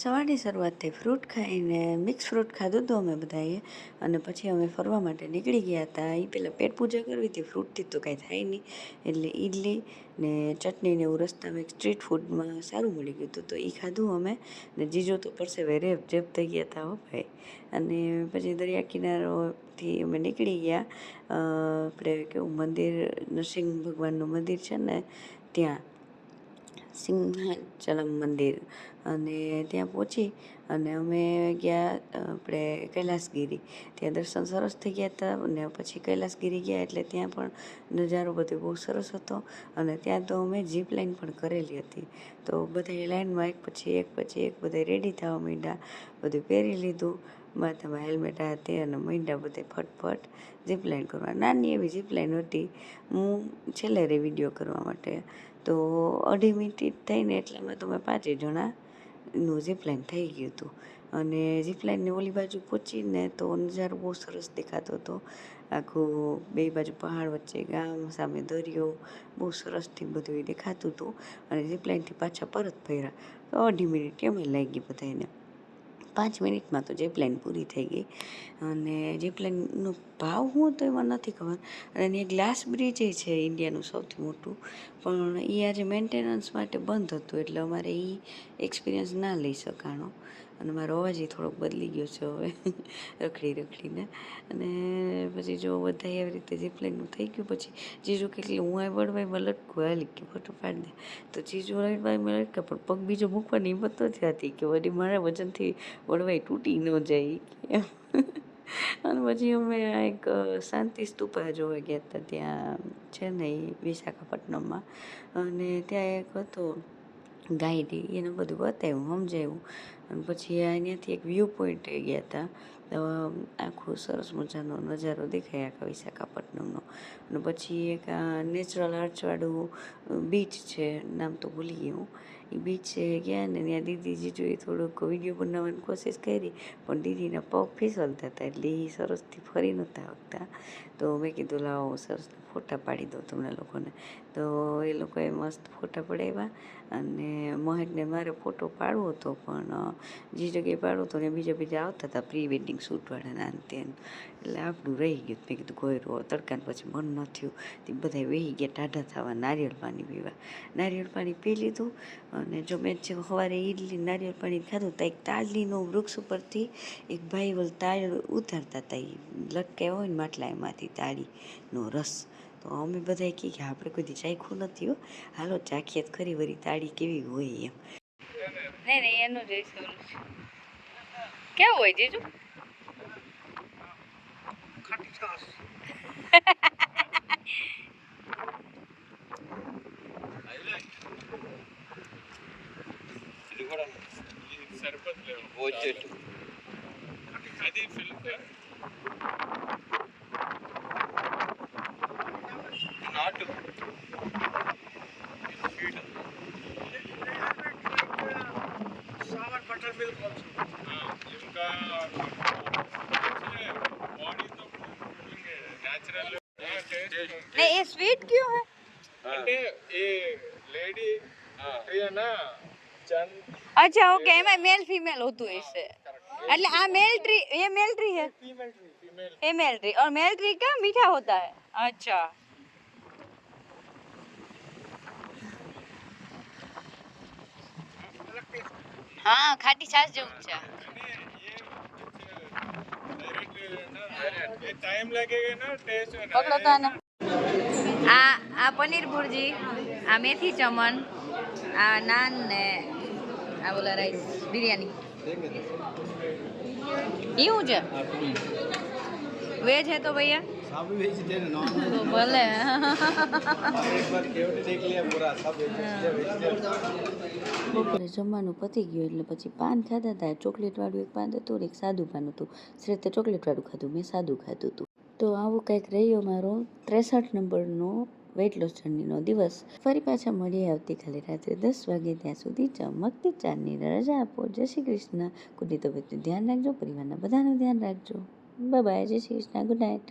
સવારની શરૂઆત થઈ ફ્રૂટ ખાઈને મિક્સ ફ્રૂટ ખાધું હતું અમે બધાએ અને પછી અમે ફરવા માટે નીકળી ગયા હતા. એ પહેલાં પેટ પૂજા કરવી હતી, ફ્રૂટથી તો કાંઈ થાય નહીં. એટલે ઈડલી ને ચટણી ને એવું રસ્તામાં એક સ્ટ્રીટ ફૂડમાં સારું મળી ગયું હતું તો એ ખાધું અમે. ને જીજો તો પરસેવે રેપ જેપ થઈ ગયા હતા હો ભાઈ. અને પછી દરિયા કિનારોથી અમે નીકળી ગયા. આપણે કેવું મંદિર, નરસિંહ ભગવાનનું મંદિર છે ને ત્યાં, સિંહાચલમ મંદિર, અને ત્યાં પહોંચી અને અમે ગયા આપણે કૈલાસગીરી. ત્યાં દર્શન સરસ થઈ ગયા હતા અને પછી કૈલાસગીરી ગયા એટલે ત્યાં પણ નજારો બધો બહુ સરસ હતો. અને ત્યાં તો અમે જીપ લાઈન પણ કરેલી હતી. તો બધા લાઈનમાં એક પછી એક બધા રેડી થવા માંડ્યા. બધું પહેરી લીધું, માથામાં હેલ્મેટ તે અને માંડ્યા બધે ફટફટ જીપ લાઈન કરવા. નાની એવી જીપ લાઈન હતી. હું છેલ્લે રહી વિડીયો કરવા માટે. તો 2.5 મિનિટ થઈને એટલામાં તો અમે 5 જણાનું ઝીપલાઇન થઈ ગયું હતું. અને ઝીપલાઇનની ઓલી બાજુ પહોંચીને તો નજારો બહુ સરસ દેખાતો હતો. આખું બે બાજુ પહાડ વચ્ચે ગામ, સામે દરિયો, બહુ સરસથી બધું દેખાતું હતું. અને ઝીપલાઇનથી પાછા પરત ફર્યા તો 2.5 મિનિટ એમ લાગી બધાને. 5 મિનિટમાં તો જીપલાઇન પૂરી થઈ ગઈ. અને જીપલાઇનનો ભાવ શું હતો એમાં નથી ખબર. અને એની ગ્લાસ બ્રિજ છે ઇન્ડિયાનું સૌથી મોટું, પણ એ આજે મેન્ટેનન્સ માટે બંધ હતું એટલે અમારે એ એક્સપિરિયન્સ ના લઈ શકાણો. અને મારો અવાજ થોડોક બદલી ગયો છે હવે રખડીને. અને પછી જો બધા એવી રીતે જીપલાઇનનું થઈ ગયું પછી જીજુ કેટલી હું આ વળવાઈમાં લટકું હાલી કે ફોટો પાડી દે. તો જીજુ વળવાઈમાં લટકા પણ પગ બીજો મૂકવાની હિંમત નથી થતી કે વળી મારા વજનથી વળવાઈ તૂટી ન જાય. અને પછી અમે એક શાંતિ સ્તૂપા જોવા ગયા હતા. ત્યાં છે ને એ વિશાખાપટ્ટનમમાં. અને ત્યાં એક હતો ગાઈડ, એને બધું બતાવ્યું, સમજાવ્યું. અને પછી અહીંયાથી એક વ્યૂ પોઈન્ટ ગયા હતા. આખું સરસ મજાનો નજારો દેખાય આખા વિશાખાપટ્ટનમનો. અને પછી એક નેચરલ આર્ટ્સવાળું બીચ છે, નામ તો ભૂલી ગઈ હું. એ બીચે ગયા ને ત્યાં દીદી જીજુએ થોડોક વિડીયો બનાવવાની કોશિશ કરી, પણ દીદીના પગ ફિસલતા હતા એટલે એ સરસથી ફરી નહોતા શકતા. તો મેં કીધું લાવો સરસ ફોટા પાડી દો તમને લોકોને. તો એ લોકોએ મસ્ત ફોટા પડાવ્યા. અને મહેકને મારે ફોટો પાડવો હતો પણ જે જગ્યાએ પાડવો હતો ને બીજા આવતા હતા પ્રી વેડિંગ શૂટવાળાના અંતે. એટલે આપણું રહી ગયું. મેં કીધું ગોયરો તડકાને પછી મન ન થયું. તે બધા વહી ગયા ટાઢા થવા, નારિયેળ પાણી પીવા. નારિયેળ પાણી પી લીધું. અને જો મેં સવારે ઈડલી નારિયેળ પાણી ખાધું તો એક તાળીનું વૃક્ષ ઉપરથી એક ભાઈ ઓલ તાળ ઉતારતા હતા. એ લટકાવ્યા હોય ને માટલા એમાંથી તાળીનો રસ. તો અમે બધાએ કહે કે આપણે કોઈ દી ચાખ્યું નથી હો, હાલો ચાખીએ ખરી વળી તાળી કેવી હોય એમ. નહીં એનું જ કેવું હોય જીજુ? नहीं ये स्वीट क्यों है? ये लेडी ये ना चंद। अच्छा ओके, एम मेल फीमेल होતું હશે એટલે આ मेल ट्री, ये मेल ट्री है, फीमेल ट्री और मेल ट्री का मीठा होता है. अच्छा हाँ ખાટી છાશ જેવું છે. टाइम लगेगा ना टेस्ट पकड़ो तो ना. આ પનીર ભુરજી, આ મેથી ચમન, આ નાન ને આ બોલા રાઈસ બિરયાની. એવું છે वेज है तो भैया सब वेजिटेरियन नॉन तो भले एक बार केवटी देख लिया पूरा सब वेजिटेरियन. બપોરે જમવાનું પતી ગયું એટલે પછી પાન ખાધા હતા. ચોકલેટવાળું એક પાન હતું, એક સાદું પાન હતું. શ્રેતે ચોકલેટવાળું ખાધું, મેં સાદું ખાધું હતું. તો આવું કંઈક રહ્યો મારો 63 નંબરનો વેઇટ લોસ જર્નીનો દિવસ. ફરી પાછા મળીએ આવતીકાલે રાત્રે 10 વાગે. ત્યાં સુધી ચમકતી ચાંદની રજા આપો. જય શ્રી કૃષ્ણ. કુટની તબિયતનું ધ્યાન રાખજો, પરિવારના બધાનું ધ્યાન રાખજો. Bye bye. જય શ્રી કૃષ્ણ. Good night.